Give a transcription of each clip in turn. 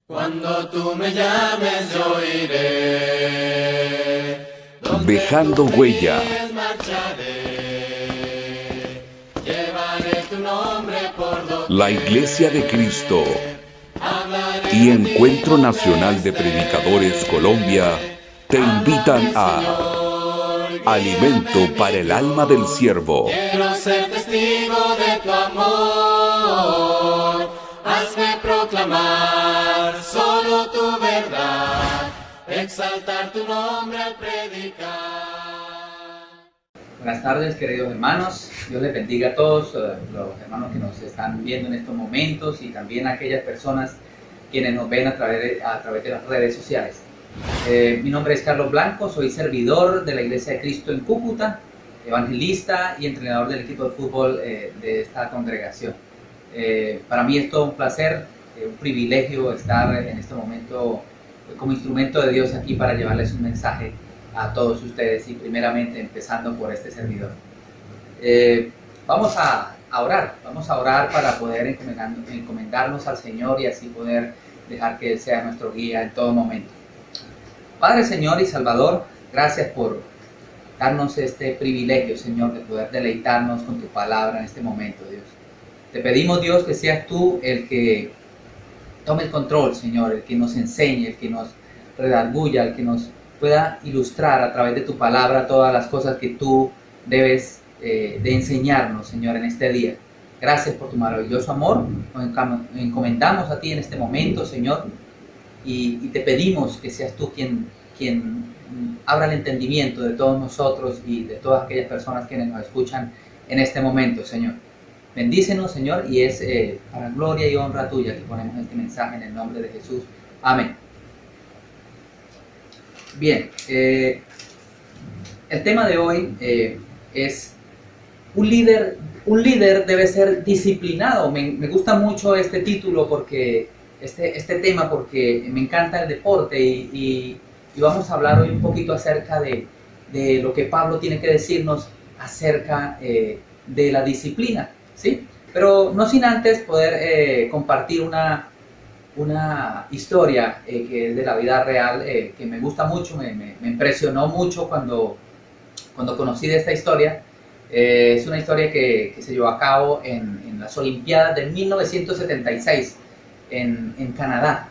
Cuando tú me llames yo iré, Dejando huella. marcharé, llevaré tu nombre por La doquier, Iglesia de Cristo hablaré y de ti Encuentro donde Nacional de Predicadores Colombia esté. te invitan Háblame, a Señor, guíame, Alimento para mi el alma del Dios, siervo. quiero ser testigo de tu amor, hazme proclamar solo tu verdad, exaltar tu nombre al predicar. Buenas tardes, queridos hermanos. Dios les bendiga a todos los hermanos que nos están viendo en estos momentos y también a aquellas personas quienes nos ven a través de las redes sociales. Mi nombre es Carlos Blanco, soy servidor de la Iglesia de Cristo en Cúcuta, evangelista y entrenador del equipo de fútbol de esta congregación. Para mí es todo un placer, un privilegio estar en este momento como instrumento de Dios aquí para llevarles un mensaje a todos ustedes y primeramente empezando por este servidor. Vamos a orar para poder encomendarnos al Señor y así poder dejar que Él sea nuestro guía en todo momento. Padre, Señor y Salvador, gracias por darnos este privilegio, Señor, de poder deleitarnos con tu palabra en este momento, Dios. Te pedimos, Dios, que seas tú el que tome el control, Señor, el que nos enseñe, el que nos redarguya, el que nos pueda ilustrar a través de tu palabra todas las cosas que tú debes de enseñarnos, Señor, en este día. Gracias por tu maravilloso amor. Nos encomendamos a ti en este momento, Señor, y te pedimos que seas tú quien abra el entendimiento de todos nosotros y de todas aquellas personas que nos escuchan en este momento, Señor. Bendícenos, Señor, y es para gloria y honra tuya que ponemos este mensaje en el nombre de Jesús. Amén. Bien, el tema de hoy es un líder debe ser disciplinado. Me gusta mucho este título porque este tema porque me encanta el deporte y vamos a hablar hoy un poquito acerca de lo que Pablo tiene que decirnos acerca de la disciplina, ¿sí? Pero no sin antes poder compartir una historia que es de la vida real, que me gusta mucho, me impresionó mucho cuando conocí de esta historia. Es una historia que se llevó a cabo en las Olimpiadas de 1976 en Canadá,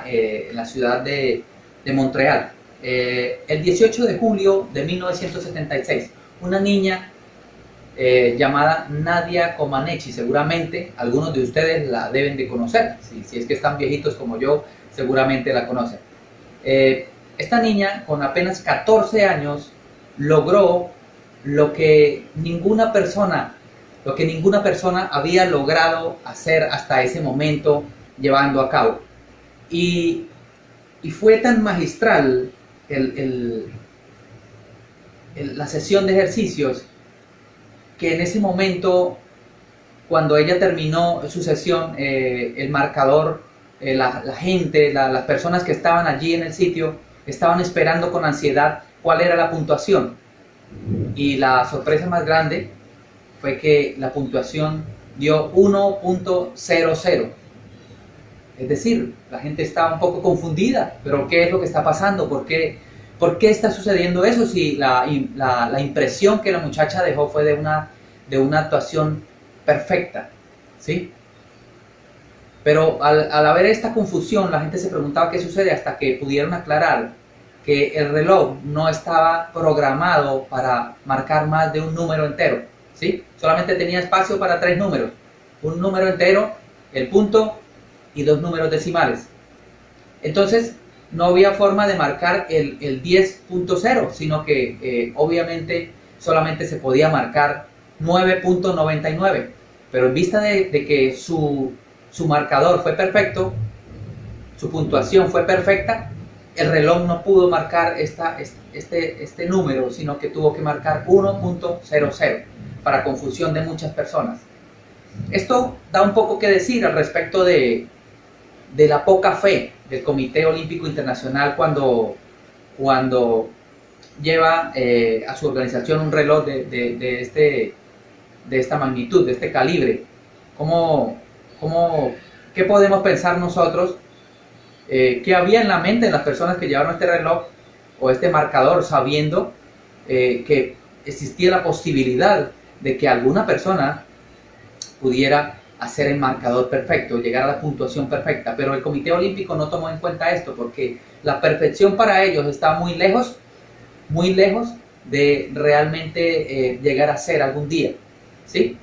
en la ciudad de Montreal. El 18 de julio de 1976, una niña llamada Nadia Comaneci, seguramente algunos de ustedes la deben de conocer, si es que están viejitos como yo, seguramente la conocen. Esta niña con apenas 14 años logró lo que ninguna persona había logrado hacer hasta ese momento llevando a cabo. Y fue tan magistral la sesión de ejercicios que en ese momento, cuando ella terminó su sesión, el marcador, la gente, las personas que estaban allí en el sitio, estaban esperando con ansiedad cuál era la puntuación. Y la sorpresa más grande fue que la puntuación dio 1.00. Es decir, la gente estaba un poco confundida, pero ¿qué es lo que está pasando? ¿Por qué está sucediendo eso? Si la impresión que la muchacha dejó fue de una actuación perfecta, ¿sí? Pero al haber esta confusión, la gente se preguntaba qué sucede hasta que pudieron aclarar que el reloj no estaba programado para marcar más de un número entero, ¿sí? Solamente tenía espacio para 3 números, un número entero, el punto y 2 números decimales. Entonces no había forma de marcar el 10.0, sino que obviamente solamente se podía marcar 9.99, pero en vista de que su marcador fue perfecto, su puntuación fue perfecta, el reloj no pudo marcar este número, sino que tuvo que marcar 1.00 para confusión de muchas personas. Esto da un poco que decir al respecto de la poca fe del Comité Olímpico Internacional cuando lleva a su organización un reloj de esta magnitud, de este calibre. ¿Qué podemos pensar nosotros ¿Qué había en la mente de las personas que llevaron este reloj o este marcador, sabiendo que existía la posibilidad de que alguna persona pudiera hacer el marcador perfecto, llegar a la puntuación perfecta? Pero el Comité Olímpico no tomó en cuenta esto, porque la perfección para ellos está muy lejos de realmente llegar a ser algún día, ¿sí?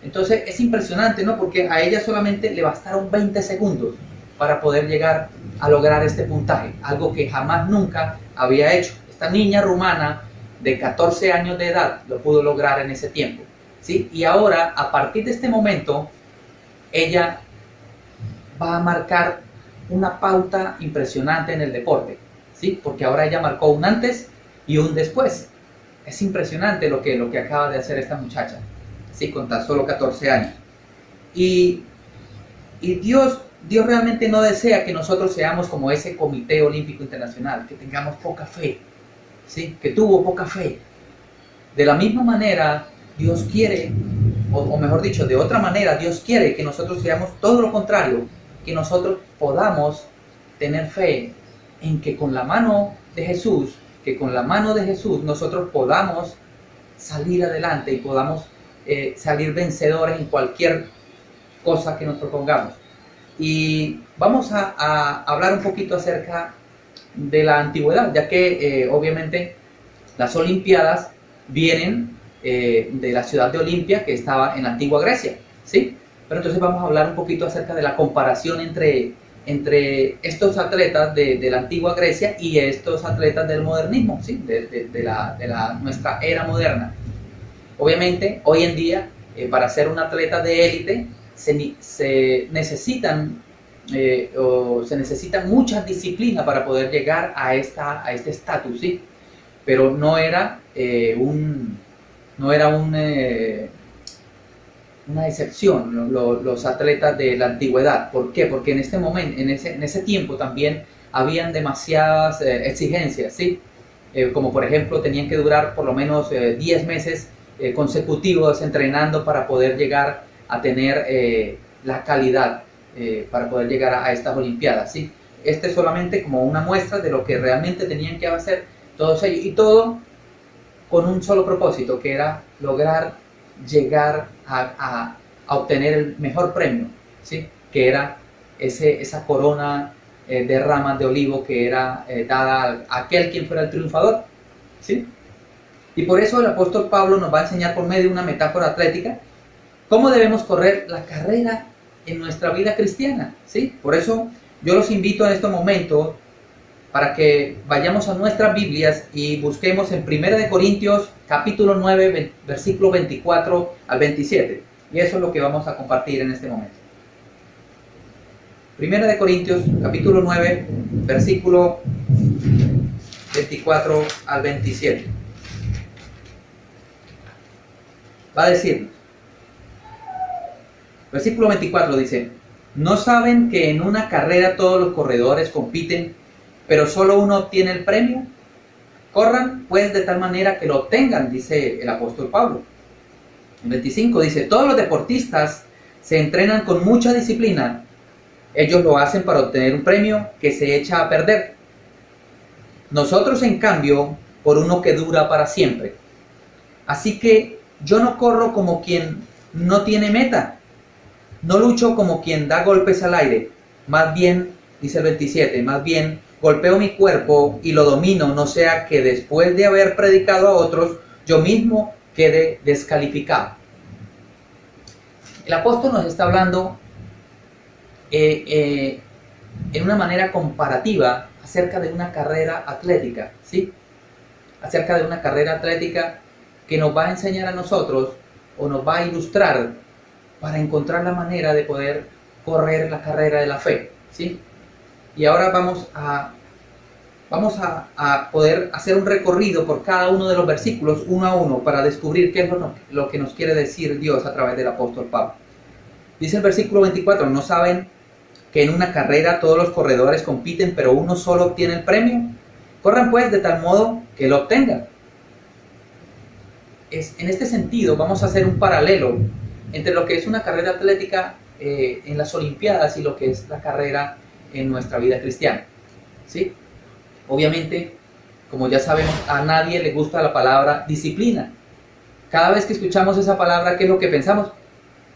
Entonces es impresionante, ¿no? Porque a ella solamente le bastaron 20 segundos para poder llegar a lograr este puntaje, algo que jamás nunca había hecho. Esta niña rumana de 14 años de edad lo pudo lograr en ese tiempo, ¿sí? Y ahora, a partir de este momento, ella va a marcar una pauta impresionante en el deporte, ¿sí? Porque ahora ella marcó un antes y un después. Es impresionante lo que acaba de hacer esta muchacha, ¿sí? Con tan solo 14 años. Y Dios realmente no desea que nosotros seamos como ese Comité Olímpico Internacional, que tengamos poca fe, ¿sí? Que tuvo poca fe. De la misma manera, Dios quiere, o mejor dicho, de otra manera, Dios quiere que nosotros seamos todo lo contrario, que nosotros podamos tener fe en que con la mano de Jesús, nosotros podamos salir adelante y podamos salir vencedores en cualquier cosa que nos propongamos. Y vamos a hablar un poquito acerca de la antigüedad, ya que obviamente las Olimpiadas vienen de la ciudad de Olimpia, que estaba en la antigua Grecia, ¿sí? Pero entonces vamos a hablar un poquito acerca de la comparación entre estos atletas de la antigua Grecia y estos atletas del modernismo, ¿sí? de nuestra era moderna. Obviamente, hoy en día, para ser un atleta de élite, se necesitan muchas disciplinas para poder llegar a este estatus, ¿sí? Pero no era una excepción los atletas de la antigüedad. ¿Por qué? Porque en este momento, en ese tiempo también habían demasiadas exigencias, ¿sí? Como por ejemplo tenían que durar por lo menos 10 meses consecutivos entrenando para poder llegar a tener la calidad para poder llegar a estas Olimpiadas, ¿sí? Este es solamente como una muestra de lo que realmente tenían que hacer todos ellos, y todo con un solo propósito, que era lograr llegar a obtener el mejor premio, ¿sí? Que era esa corona de ramas de olivo que era dada a aquel quien fuera el triunfador, ¿sí? Y por eso el apóstol Pablo nos va a enseñar por medio de una metáfora atlética cómo debemos correr la carrera en nuestra vida cristiana, ¿sí? Por eso yo los invito en este momento para que vayamos a nuestras Biblias y busquemos en 1 Corintios capítulo 9, versículo 24 al 27. Y eso es lo que vamos a compartir en este momento. 1 Corintios capítulo 9, versículo 24 al 27. Va a decir, versículo 24 dice: ¿no saben que en una carrera todos los corredores compiten, pero solo uno obtiene el premio? Corran pues de tal manera que lo obtengan, dice el apóstol Pablo. En 25 dice: todos los deportistas se entrenan con mucha disciplina. Ellos lo hacen para obtener un premio que se echa a perder. Nosotros, en cambio, por uno que dura para siempre. Así que yo no corro como quien no tiene meta. No lucho como quien da golpes al aire. Más bien, dice el 27, más bien golpeo mi cuerpo y lo domino, no sea que después de haber predicado a otros, yo mismo quede descalificado. El apóstol nos está hablando en una manera comparativa acerca de una carrera atlética, ¿sí? Acerca de una carrera atlética que nos va a enseñar a nosotros, o nos va a ilustrar para encontrar la manera de poder correr la carrera de la fe, ¿sí? Y ahora vamos a poder hacer un recorrido por cada uno de los versículos uno a uno para descubrir qué es lo que nos quiere decir Dios a través del apóstol Pablo. Dice el versículo 24: ¿no saben que en una carrera todos los corredores compiten, pero uno solo obtiene el premio? Corran pues de tal modo que lo obtengan. En este sentido vamos a hacer un paralelo entre lo que es una carrera atlética en las Olimpiadas y lo que es la carrera en nuestra vida cristiana, ¿sí? Obviamente, como ya sabemos, a nadie le gusta la palabra disciplina. Cada vez que escuchamos esa palabra, ¿qué es lo que pensamos?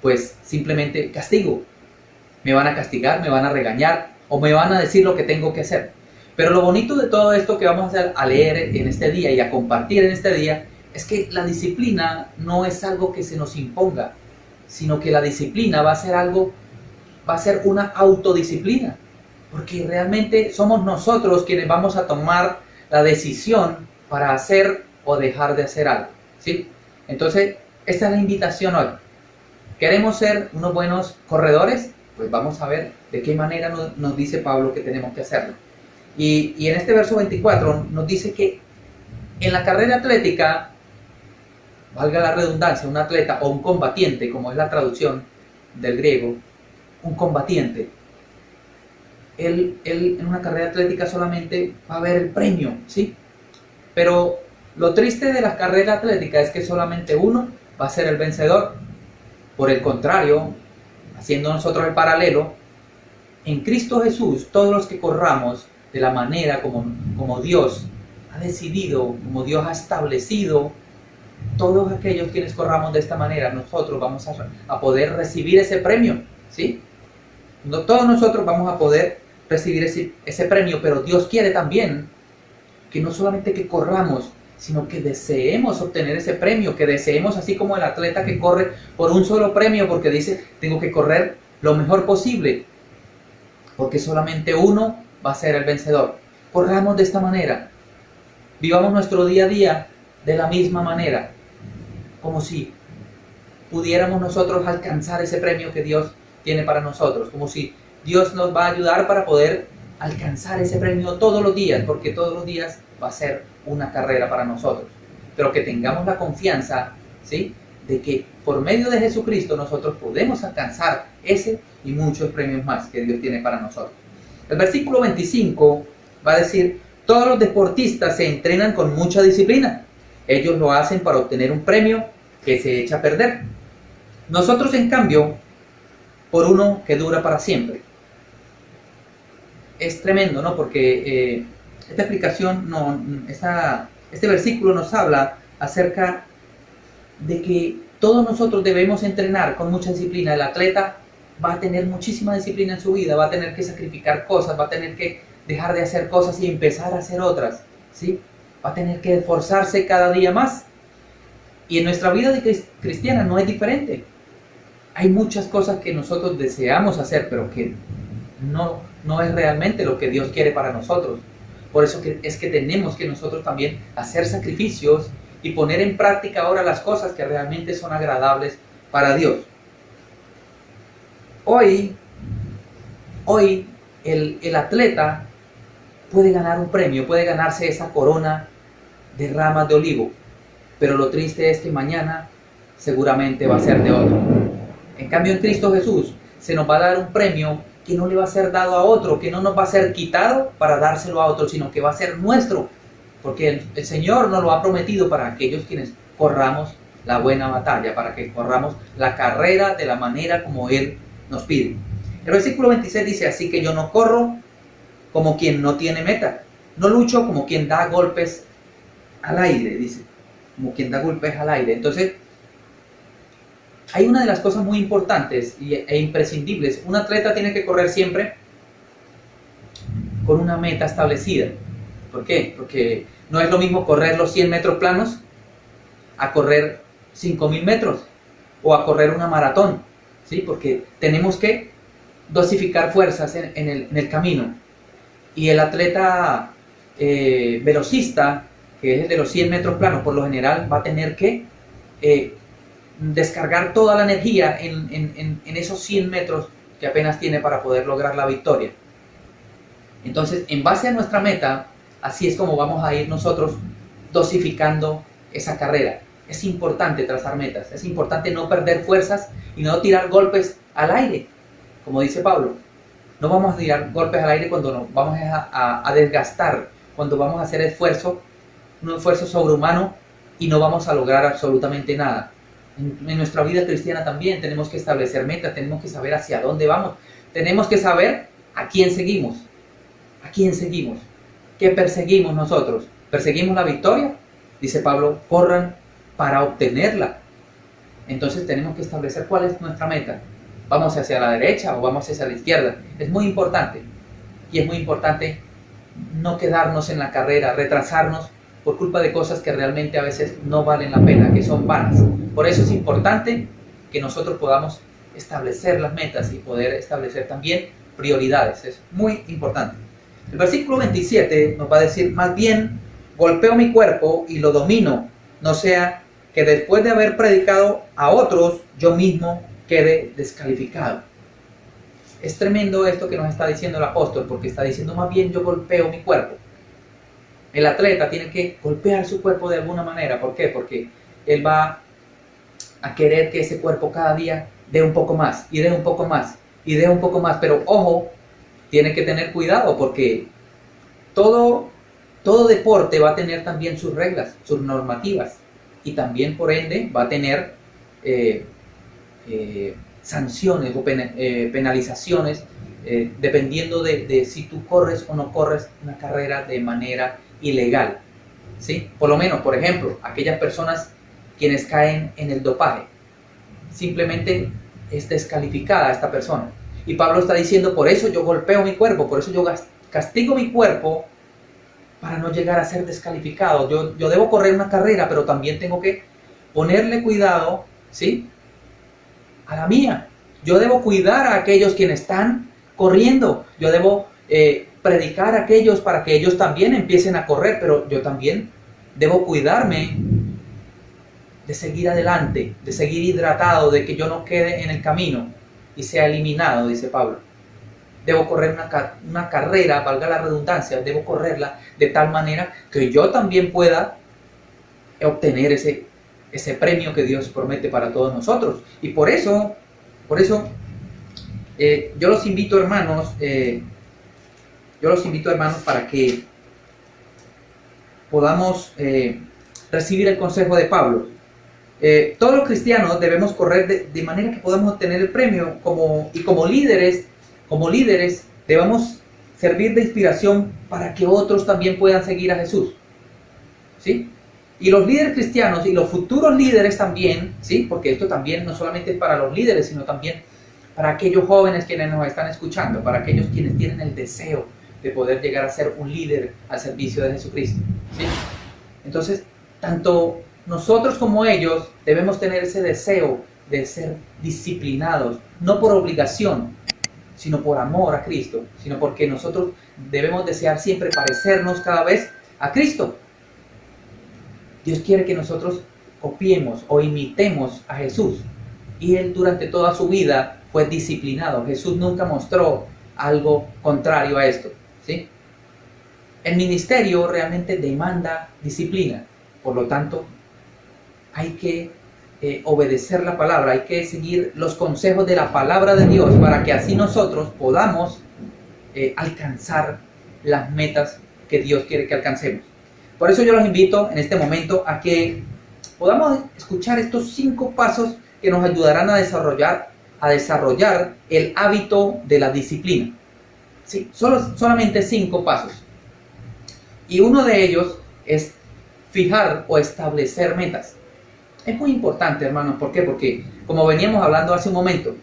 Pues simplemente castigo. Me van a castigar, me van a regañar o me van a decir lo que tengo que hacer. Pero lo bonito de todo esto que vamos a leer en este día y a compartir en este día es que la disciplina no es algo que se nos imponga, sino que la disciplina va a ser algo, va a ser una autodisciplina, porque realmente somos nosotros quienes vamos a tomar la decisión para hacer o dejar de hacer algo, ¿sí? Entonces, esta es la invitación hoy. ¿Queremos ser unos buenos corredores? Pues vamos a ver de qué manera nos dice Pablo que tenemos que hacerlo. Y en este verso 24 nos dice que en la carrera atlética, valga la redundancia, un atleta o un combatiente, como es la traducción del griego, un combatiente, él en una carrera atlética solamente va a ver el premio, ¿sí? Pero lo triste de las carreras atléticas es que solamente uno va a ser el vencedor. Por el contrario, haciendo nosotros el paralelo, en Cristo Jesús, todos los que corramos de la manera como Dios ha decidido, como Dios ha establecido, todos aquellos quienes corramos de esta manera, nosotros vamos a poder recibir ese premio, ¿sí? No, todos nosotros vamos a poder recibir ese premio, pero Dios quiere también que no solamente que corramos, sino que deseemos obtener ese premio, que deseemos, así como el atleta que corre por un solo premio, porque dice, tengo que correr lo mejor posible, porque solamente uno va a ser el vencedor. Corramos de esta manera, vivamos nuestro día a día de la misma manera, como si pudiéramos nosotros alcanzar ese premio que Dios tiene para nosotros, como si Dios nos va a ayudar para poder alcanzar ese premio todos los días, porque todos los días va a ser una carrera para nosotros, pero que tengamos la confianza, ¿sí?, de que por medio de Jesucristo nosotros podemos alcanzar ese y muchos premios más que Dios tiene para nosotros. El versículo 25 va a decir, todos los deportistas se entrenan con mucha disciplina, ellos lo hacen para obtener un premio que se echa a perder. Nosotros, en cambio, por uno que dura para siempre. Es tremendo, ¿no? Porque esta explicación, este versículo nos habla acerca de que todos nosotros debemos entrenar con mucha disciplina. El atleta va a tener muchísima disciplina en su vida, va a tener que sacrificar cosas, va a tener que dejar de hacer cosas y empezar a hacer otras, ¿sí? Va a tener que esforzarse cada día más. Y en nuestra vida de cristiana no es diferente. Hay muchas cosas que nosotros deseamos hacer, pero que no es realmente lo que Dios quiere para nosotros. Por eso es que tenemos que nosotros también hacer sacrificios y poner en práctica ahora las cosas que realmente son agradables para Dios. Hoy el atleta puede ganar un premio, puede ganarse esa corona de ramas de olivo, pero lo triste es que mañana seguramente va a ser de otro. En cambio, en Cristo Jesús se nos va a dar un premio que no le va a ser dado a otro, que no nos va a ser quitado para dárselo a otro, sino que va a ser nuestro, porque el Señor nos lo ha prometido para aquellos quienes corramos la buena batalla, para que corramos la carrera de la manera como Él nos pide. El versículo 26 dice, así que yo no corro como quien no tiene meta, no lucho como quien da golpes al aire, dice, como quien da golpes al aire. Entonces, hay una de las cosas muy importantes e imprescindibles. Un atleta tiene que correr siempre con una meta establecida. ¿Por qué? Porque no es lo mismo correr los 100 metros planos a correr 5.000 metros o a correr una maratón, ¿sí? Porque tenemos que dosificar fuerzas en el camino. Y el atleta velocista, que es el de los 100 metros planos, por lo general va a tener que descargar toda la energía en esos 100 metros que apenas tiene para poder lograr la victoria. Entonces, en base a nuestra meta, así es como vamos a ir nosotros dosificando esa carrera. Es importante trazar metas, es importante no perder fuerzas y no tirar golpes al aire, como dice Pablo. No vamos a tirar golpes al aire cuando nos vamos a desgastar, cuando vamos a hacer un esfuerzo sobrehumano y no vamos a lograr absolutamente nada. En nuestra vida cristiana también tenemos que establecer metas, tenemos que saber hacia dónde vamos, tenemos que saber ¿A quién seguimos? ¿A quién seguimos? ¿Qué perseguimos nosotros? ¿Perseguimos la victoria? Dice Pablo, corran para obtenerla. Entonces tenemos que establecer cuál es nuestra meta. ¿Vamos hacia la derecha o vamos hacia la izquierda? Es muy importante. Y es muy importante no quedarnos en la carrera, retrasarnos por culpa de cosas que realmente a veces no valen la pena, que son vanas. Por eso es importante que nosotros podamos establecer las metas y poder establecer también prioridades. Es muy importante. El versículo 27 nos va a decir, más bien golpeo mi cuerpo y lo domino, no sea que después de haber predicado a otros, yo mismo quede descalificado. Es tremendo esto que nos está diciendo el apóstol, porque está diciendo más bien yo golpeo mi cuerpo. El atleta tiene que golpear su cuerpo de alguna manera. ¿Por qué? Porque él va a querer que ese cuerpo cada día dé un poco más, y dé un poco más, y dé un poco más. Pero ojo, tiene que tener cuidado, porque todo deporte va a tener también sus reglas, sus normativas, y también por ende va a tener sanciones o penalizaciones dependiendo de si tú corres o no corres una carrera de manera ilegal, ¿sí? Por lo menos, por ejemplo, aquellas personas quienes caen en el dopaje, simplemente es descalificada esta persona. Y Pablo está diciendo, por eso yo golpeo mi cuerpo, por eso yo castigo mi cuerpo para no llegar a ser descalificado. Yo debo correr una carrera, pero también tengo que ponerle cuidado, ¿sí?, a la mía. Yo debo cuidar a aquellos quienes están corriendo. Yo debo predicar a aquellos para que ellos también empiecen a correr, pero yo también debo cuidarme de seguir adelante, de seguir hidratado, de que yo no quede en el camino y sea eliminado, dice Pablo. Debo correr una carrera, valga la redundancia, debo correrla de tal manera que yo también pueda obtener ese premio que Dios promete para todos nosotros. Y por eso yo los invito, hermanos, para que podamos recibir el consejo de Pablo. Todos los cristianos debemos correr de manera que podamos obtener el premio, como líderes debemos servir de inspiración para que otros también puedan seguir a Jesús, ¿sí? Y los líderes cristianos y los futuros líderes también, ¿sí? Porque esto también no solamente es para los líderes, sino también para aquellos jóvenes quienes nos están escuchando, para aquellos quienes tienen el deseo de poder llegar a ser un líder al servicio de Jesucristo, ¿sí? Entonces, tanto nosotros como ellos debemos tener ese deseo de ser disciplinados, no por obligación, sino por amor a Cristo, sino porque nosotros debemos desear siempre parecernos cada vez a Cristo. Dios quiere que nosotros copiemos o imitemos a Jesús. Y Él durante toda su vida fue disciplinado. Jesús nunca mostró algo contrario a esto, ¿sí? El ministerio realmente demanda disciplina. Por lo tanto, hay que obedecer la palabra, hay que seguir los consejos de la palabra de Dios para que así nosotros podamos alcanzar las metas que Dios quiere que alcancemos. Por eso yo los invito en este momento a que podamos escuchar estos 5 pasos que nos ayudarán a desarrollar el hábito de la disciplina. Sí, solamente 5 pasos. Y uno de ellos es fijar o establecer metas. Es muy importante, hermanos. ¿Por qué? Porque, como veníamos hablando hace un momento,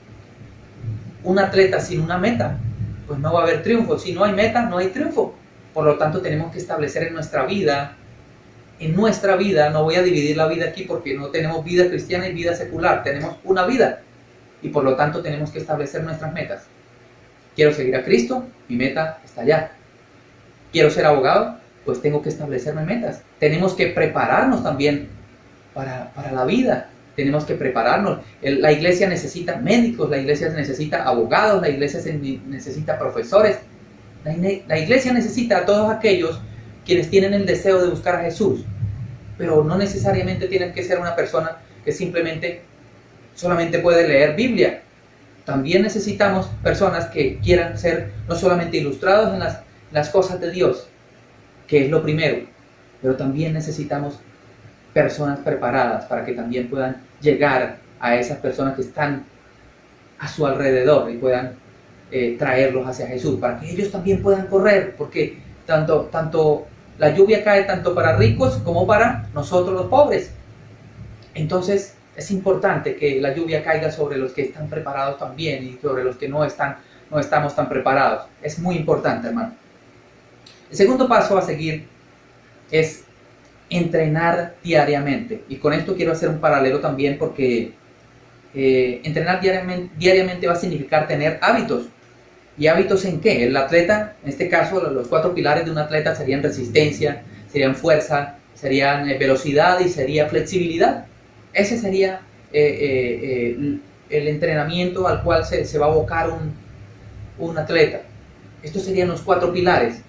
un atleta sin una meta, pues no va a haber triunfo. Si no hay meta, no hay triunfo. Por lo tanto, tenemos que establecer en nuestra vida, no voy a dividir la vida aquí porque no tenemos vida cristiana y vida secular, tenemos una vida. Y por lo tanto, tenemos que establecer nuestras metas. Quiero seguir a Cristo, mi meta está allá. Quiero ser abogado, pues tengo que establecerme metas. Tenemos que prepararnos también para la vida. Tenemos que prepararnos. La iglesia necesita médicos, la iglesia necesita abogados, la iglesia necesita profesores. La iglesia necesita a todos aquellos quienes tienen el deseo de buscar a Jesús. Pero no necesariamente tienen que ser una persona que solamente puede leer Biblia. También necesitamos personas que quieran ser no solamente ilustrados en las cosas de Dios, que es lo primero, pero también necesitamos personas preparadas para que también puedan llegar a esas personas que están a su alrededor y puedan traerlos hacia Jesús, para que ellos también puedan correr, porque tanto la lluvia cae tanto para ricos como para nosotros los pobres. Entonces es importante que la lluvia caiga sobre los que están preparados también y sobre los que no estamos tan preparados. Es muy importante, hermano. El segundo paso a seguir es entrenar diariamente. Y con esto quiero hacer un paralelo también, porque entrenar diariamente va a significar tener hábitos. ¿Y hábitos en qué? El atleta, en este caso, los 4 pilares de un atleta serían resistencia, serían fuerza, serían velocidad y sería flexibilidad. Ese sería el entrenamiento al cual se va a abocar un atleta. Estos serían los 4 pilares.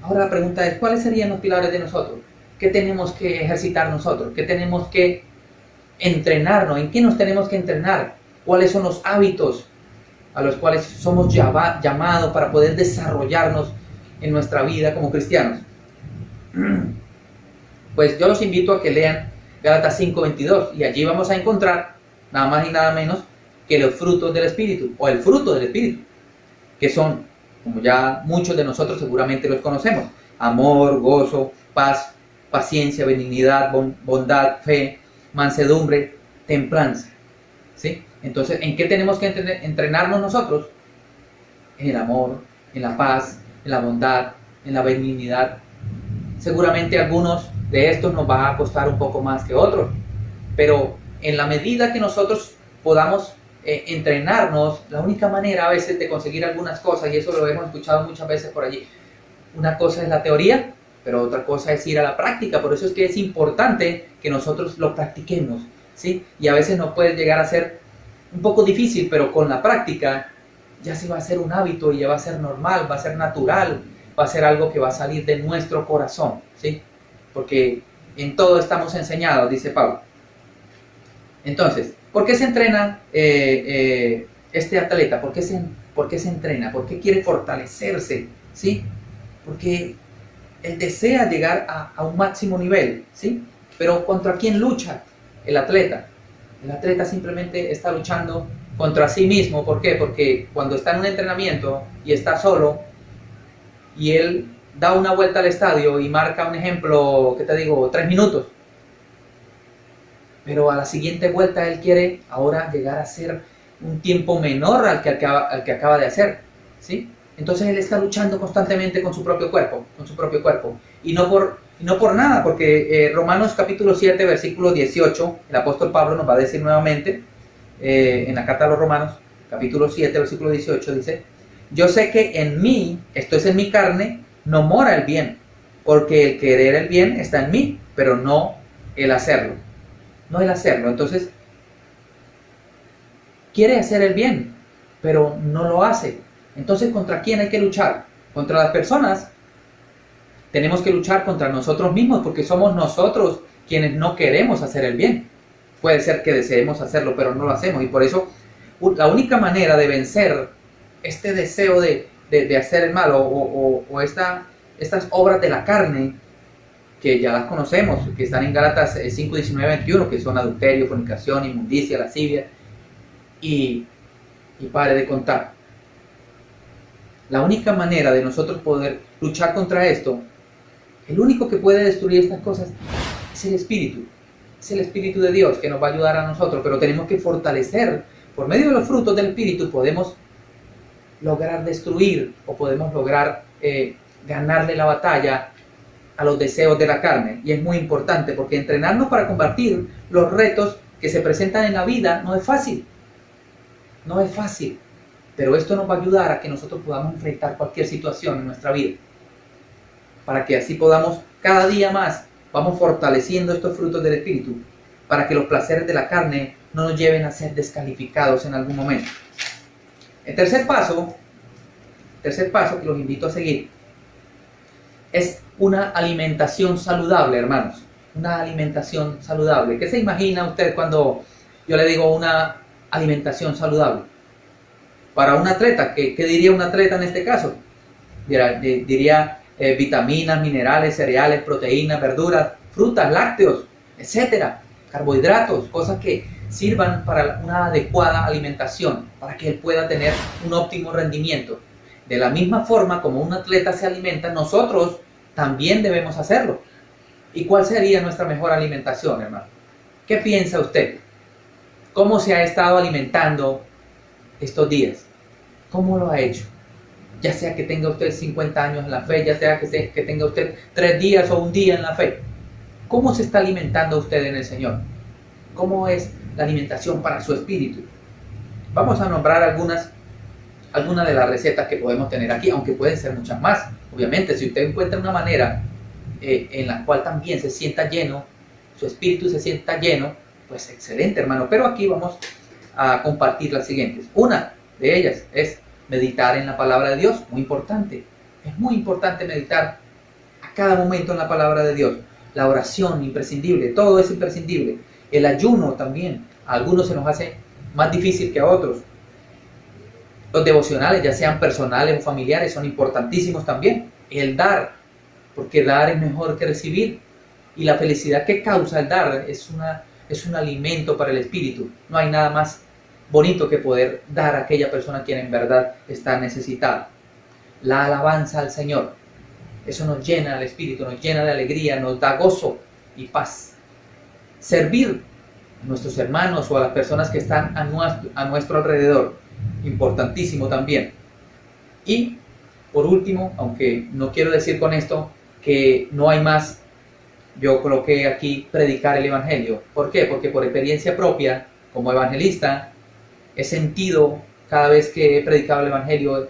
Ahora la pregunta es, ¿cuáles serían los pilares de nosotros? ¿Qué tenemos que ejercitar nosotros? ¿Qué tenemos que entrenarnos? ¿En qué nos tenemos que entrenar? ¿Cuáles son los hábitos a los cuales somos llamados para poder desarrollarnos en nuestra vida como cristianos? Pues yo los invito a que lean Gálatas 5:22, y allí vamos a encontrar nada más y nada menos que los frutos del Espíritu, o el fruto del Espíritu, que son, como ya muchos de nosotros seguramente los conocemos: amor, gozo, paz, paciencia, benignidad, bondad, fe, mansedumbre, templanza. ¿Sí? Entonces, ¿en qué tenemos que entrenarnos nosotros? En el amor, en la paz, en la bondad, en la benignidad. Seguramente algunos de estos nos va a costar un poco más que otros, pero en la medida que nosotros podamos entrenarnos, la única manera a veces de conseguir algunas cosas, y eso lo hemos escuchado muchas veces por allí, una cosa es la teoría, pero otra cosa es ir a la práctica. Por eso es que es importante que nosotros lo practiquemos, ¿sí? Y a veces nos puede llegar a ser un poco difícil, pero con la práctica ya se va a hacer un hábito y ya va a ser normal, va a ser natural, va a ser algo que va a salir de nuestro corazón, ¿sí? Porque en todo estamos enseñados, dice Pablo. Entonces, ¿por qué se entrena este atleta? ¿Por qué se entrena? ¿Por qué quiere fortalecerse? ¿Sí? Porque él desea llegar a un máximo nivel, ¿sí? Pero ¿contra quién lucha el atleta? El atleta simplemente está luchando contra sí mismo. ¿Por qué? Porque cuando está en un entrenamiento y está solo, y él da una vuelta al estadio y marca un ejemplo, ¿qué te digo? 3 minutos. Pero a la siguiente vuelta él quiere ahora llegar a hacer un tiempo menor al que acaba de hacer, ¿sí? Entonces él está luchando constantemente con su propio cuerpo, Y no por nada, porque Romanos capítulo 7, versículo 18, el apóstol Pablo nos va a decir nuevamente, en la carta a los Romanos, capítulo 7, versículo 18, dice: yo sé que en mí, esto es en mi carne, no mora el bien, porque el querer el bien está en mí, pero no el hacerlo. No el hacerlo. Entonces, quiere hacer el bien, pero no lo hace. Entonces, ¿contra quién hay que luchar? Contra las personas. Tenemos que luchar contra nosotros mismos, porque somos nosotros quienes no queremos hacer el bien. Puede ser que deseemos hacerlo, pero no lo hacemos. Y por eso, la única manera de vencer este deseo de hacer el mal, o estas obras de la carne, que ya las conocemos, que están en Gálatas 5, 19, 21, que son adulterio, fornicación, inmundicia, lascivia, y pare de contar. La única manera de nosotros poder luchar contra esto, el único que puede destruir estas cosas, es el Espíritu de Dios, que nos va a ayudar a nosotros, pero tenemos que fortalecer, por medio de los frutos del Espíritu, podemos lograr destruir, o podemos lograr ganarle la batalla a los deseos de la carne. Y es muy importante, porque entrenarnos para combatir los retos que se presentan en la vida no es fácil. No es fácil, pero esto nos va a ayudar a que nosotros podamos enfrentar cualquier situación en nuestra vida, para que así podamos cada día más, vamos fortaleciendo estos frutos del Espíritu, para que los placeres de la carne no nos lleven a ser descalificados en algún momento. El tercer paso que los invito a seguir, es una alimentación saludable, hermanos. Una alimentación saludable. ¿Qué se imagina usted cuando yo le digo una alimentación saludable? Para un atleta, ¿qué diría un atleta en este caso? Diría vitaminas, minerales, cereales, proteínas, verduras, frutas, lácteos, etcétera, carbohidratos, cosas que sirvan para una adecuada alimentación, para que él pueda tener un óptimo rendimiento. De la misma forma como un atleta se alimenta, nosotros también debemos hacerlo. ¿Y cuál sería nuestra mejor alimentación, hermano? ¿Qué piensa usted? ¿Cómo se ha estado alimentando estos días? ¿Cómo lo ha hecho? Ya sea que tenga usted 50 años en la fe, ya sea que tenga usted 3 días o un día en la fe. ¿Cómo se está alimentando usted en el Señor? ¿Cómo es la alimentación para su espíritu? Vamos a nombrar algunas de las recetas que podemos tener aquí, aunque pueden ser muchas más. Obviamente, si usted encuentra una manera en la cual también se sienta lleno, su espíritu se sienta lleno, pues excelente, hermano. Pero aquí vamos a compartir las siguientes. Una de ellas es meditar en la palabra de Dios, muy importante. Es muy importante meditar a cada momento en la palabra de Dios. La oración, imprescindible, todo es imprescindible. El ayuno también, a algunos se nos hace más difícil que a otros. Los devocionales, ya sean personales o familiares, son importantísimos también. El dar, porque dar es mejor que recibir. Y la felicidad que causa el dar es un alimento para el espíritu. No hay nada más bonito que poder dar a aquella persona quien en verdad está necesitada. La alabanza al Señor, eso nos llena el espíritu, nos llena de alegría, nos da gozo y paz. Servir a nuestros hermanos o a las personas que están a nuestro alrededor, importantísimo también. Y por último, aunque no quiero decir con esto que no hay más, yo coloqué aquí predicar el Evangelio. ¿Por qué? Porque por experiencia propia, como evangelista, he sentido cada vez que he predicado el Evangelio,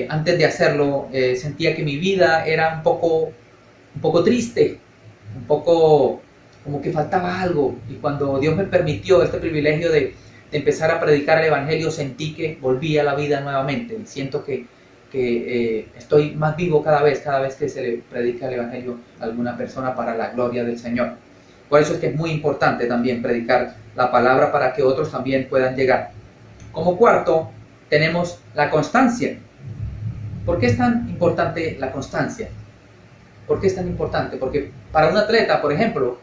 antes de hacerlo, sentía que mi vida era un poco triste, un poco como que faltaba algo. Y cuando Dios me permitió este privilegio de empezar a predicar el Evangelio, sentí que volví a la vida nuevamente. Y siento que estoy más vivo cada vez que se le predica el Evangelio a alguna persona para la gloria del Señor. Por eso es que es muy importante también predicar la palabra para que otros también puedan llegar. Como cuarto, tenemos la constancia. ¿Por qué es tan importante la constancia? ¿Por qué es tan importante? Porque para un atleta, por ejemplo,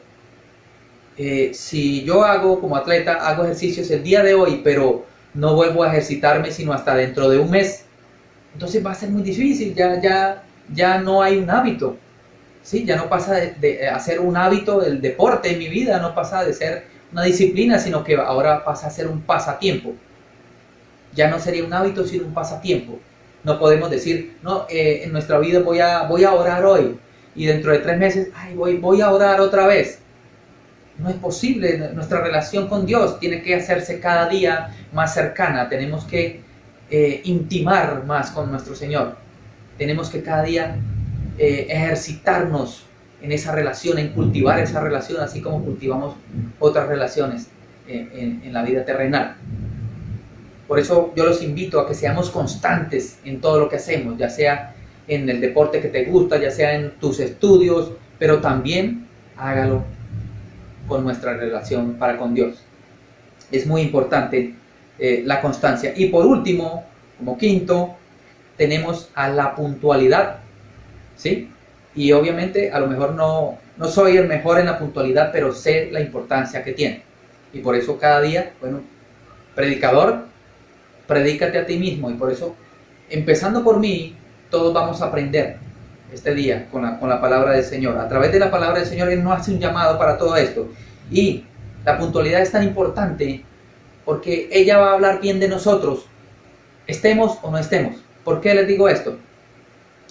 si yo como atleta, hago ejercicios el día de hoy, pero no vuelvo a ejercitarme sino hasta dentro de un mes, entonces va a ser muy difícil, ya no hay un hábito, ¿sí? Ya no pasa de hacer un hábito el deporte en mi vida, no pasa de ser una disciplina, sino que ahora pasa a ser un pasatiempo. Ya no sería un hábito, sino un pasatiempo. No podemos decir, no, en nuestra vida voy a orar hoy, y dentro de 3 meses, voy a orar otra vez. No es posible. Nuestra relación con Dios tiene que hacerse cada día más cercana. Tenemos que intimar más con nuestro Señor. Tenemos que cada día ejercitarnos en esa relación, en cultivar esa relación, así como cultivamos otras relaciones en la vida terrenal. Por eso yo los invito a que seamos constantes en todo lo que hacemos, ya sea en el deporte que te gusta, ya sea en tus estudios, pero también hágalo con nuestra relación para con Dios. Es muy importante la constancia. Y por último, como quinto, tenemos a la puntualidad, ¿sí? Y obviamente a lo mejor no soy el mejor en la puntualidad, pero sé la importancia que tiene. Y por eso cada día, predicador, predícate a ti mismo. Y por eso, empezando por mí, todos vamos a aprender este día con la palabra del Señor. A través de la palabra del Señor, Él nos hace un llamado para todo esto. Y la puntualidad es tan importante porque ella va a hablar bien de nosotros, estemos o no estemos. ¿Por qué les digo esto?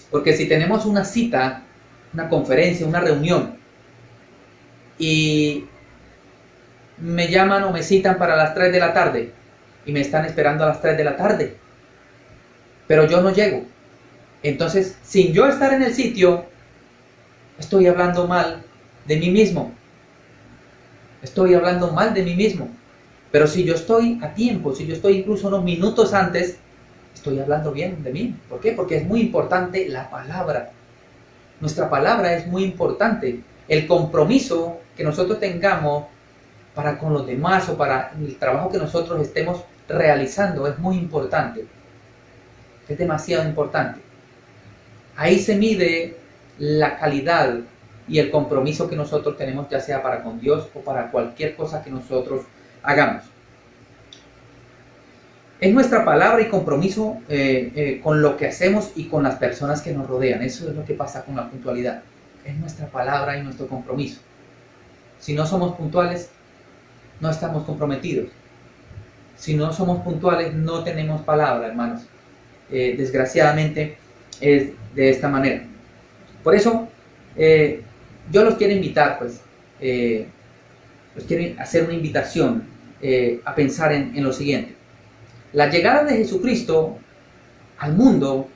Porque si tenemos una cita, una conferencia, una reunión, y me llaman o me citan para las 3 de la tarde, y me están esperando a las 3 de la tarde, pero yo no llego, entonces, sin yo estar en el sitio, estoy hablando mal de mí mismo. Estoy hablando mal de mí mismo. Pero si yo estoy a tiempo, si yo estoy incluso unos minutos antes, estoy hablando bien de mí. ¿Por qué? Porque es muy importante la palabra. Nuestra palabra es muy importante. El compromiso que nosotros tengamos para con los demás o para el trabajo que nosotros estemos realizando es muy importante. Es demasiado importante. Ahí se mide la calidad y el compromiso que nosotros tenemos, ya sea para con Dios o para cualquier cosa que nosotros hagamos. Es nuestra palabra y compromiso con lo que hacemos y con las personas que nos rodean. Eso es lo que pasa con la puntualidad. Es nuestra palabra y nuestro compromiso. Si no somos puntuales, no estamos comprometidos. Si no somos puntuales, no tenemos palabra, hermanos. Desgraciadamente es de esta manera. Por eso, yo los quiero invitar, pues, los quiero hacer una invitación a pensar en lo siguiente. La llegada de Jesucristo al mundo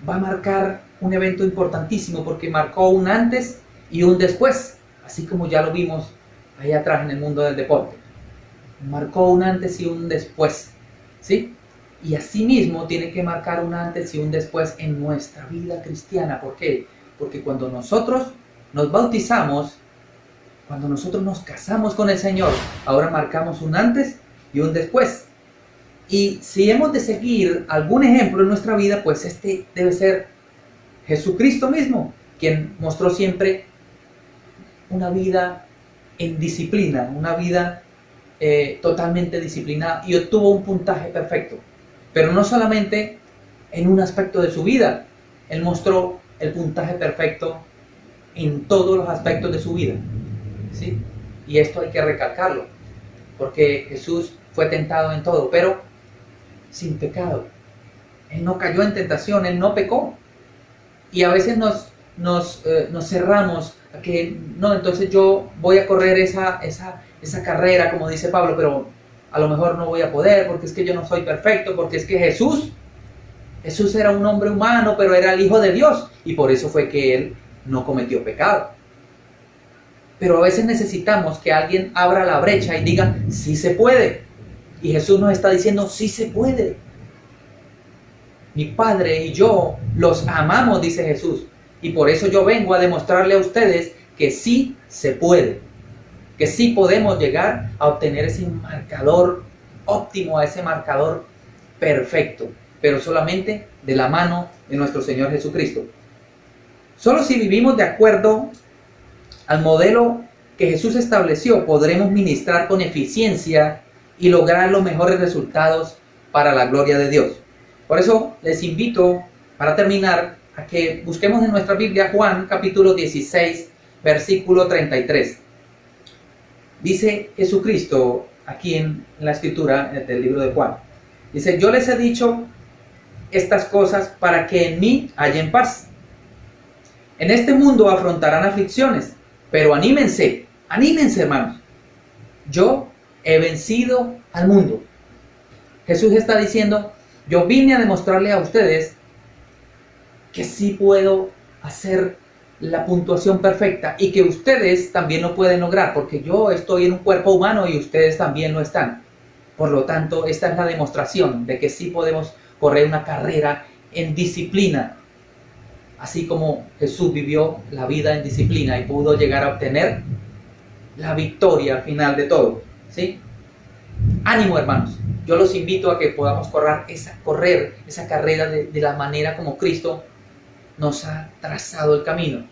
va a marcar un evento importantísimo porque marcó un antes y un después, así como ya lo vimos ahí atrás en el mundo del deporte. Marcó un antes y un después, ¿sí? Y asimismo tiene que marcar un antes y un después en nuestra vida cristiana. ¿Por qué? Porque cuando nosotros nos bautizamos, cuando nosotros nos casamos con el Señor, ahora marcamos un antes y un después. Y si hemos de seguir algún ejemplo en nuestra vida, pues este debe ser Jesucristo mismo, quien mostró siempre una vida en disciplina, una vida totalmente disciplinada y obtuvo un puntaje perfecto. Pero no solamente en un aspecto de su vida, Él mostró el puntaje perfecto en todos los aspectos de su vida, ¿sí? Y esto hay que recalcarlo, porque Jesús fue tentado en todo, pero sin pecado. Él no cayó en tentación, Él no pecó. Y a veces nos cerramos a que, no, entonces yo voy a correr esa carrera, como dice Pablo, pero a lo mejor no voy a poder, porque es que yo no soy perfecto, porque es que Jesús era un hombre humano, pero era el Hijo de Dios, y por eso fue que Él no cometió pecado. Pero a veces necesitamos que alguien abra la brecha y diga, sí se puede. Y Jesús nos está diciendo, sí se puede. Mi Padre y yo los amamos, dice Jesús. Y por eso yo vengo a demostrarle a ustedes que sí se puede. Que sí podemos llegar a obtener ese marcador óptimo, a ese marcador perfecto. Pero solamente de la mano de nuestro Señor Jesucristo. Solo si vivimos de acuerdo al modelo que Jesús estableció, podremos ministrar con eficiencia y lograr los mejores resultados para la gloria de Dios. Por eso les invito, para terminar, a que busquemos en nuestra Biblia Juan capítulo 16, versículo 33. Dice Jesucristo aquí en la escritura del libro de Juan. Dice, yo les he dicho estas cosas para que en mí hallen paz. En este mundo afrontarán aflicciones, pero anímense, hermanos. Yo he vencido al mundo. Jesús está diciendo, yo vine a demostrarle a ustedes que sí puedo hacer la puntuación perfecta y que ustedes también lo pueden lograr, porque yo estoy en un cuerpo humano y ustedes también lo están. Por lo tanto, esta es la demostración de que sí podemos correr una carrera en disciplina, así como Jesús vivió la vida en disciplina y pudo llegar a obtener la victoria al final de todo, ¿sí? Ánimo, hermanos. Yo los invito a que podamos correr esa carrera de la manera como Cristo nos ha trazado el camino,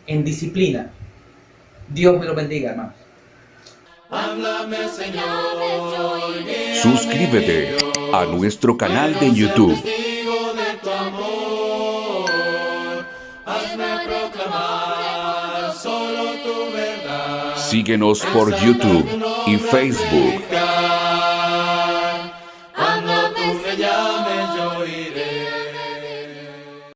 en disciplina. Dios me lo bendiga, hermanos. Háblame, Señor, guíame, Suscríbete Dios. a nuestro canal de Quiero ser YouTube. testigo de tu amor. Hazme proclamar solo tu verdad. Síguenos por YouTube y Facebook.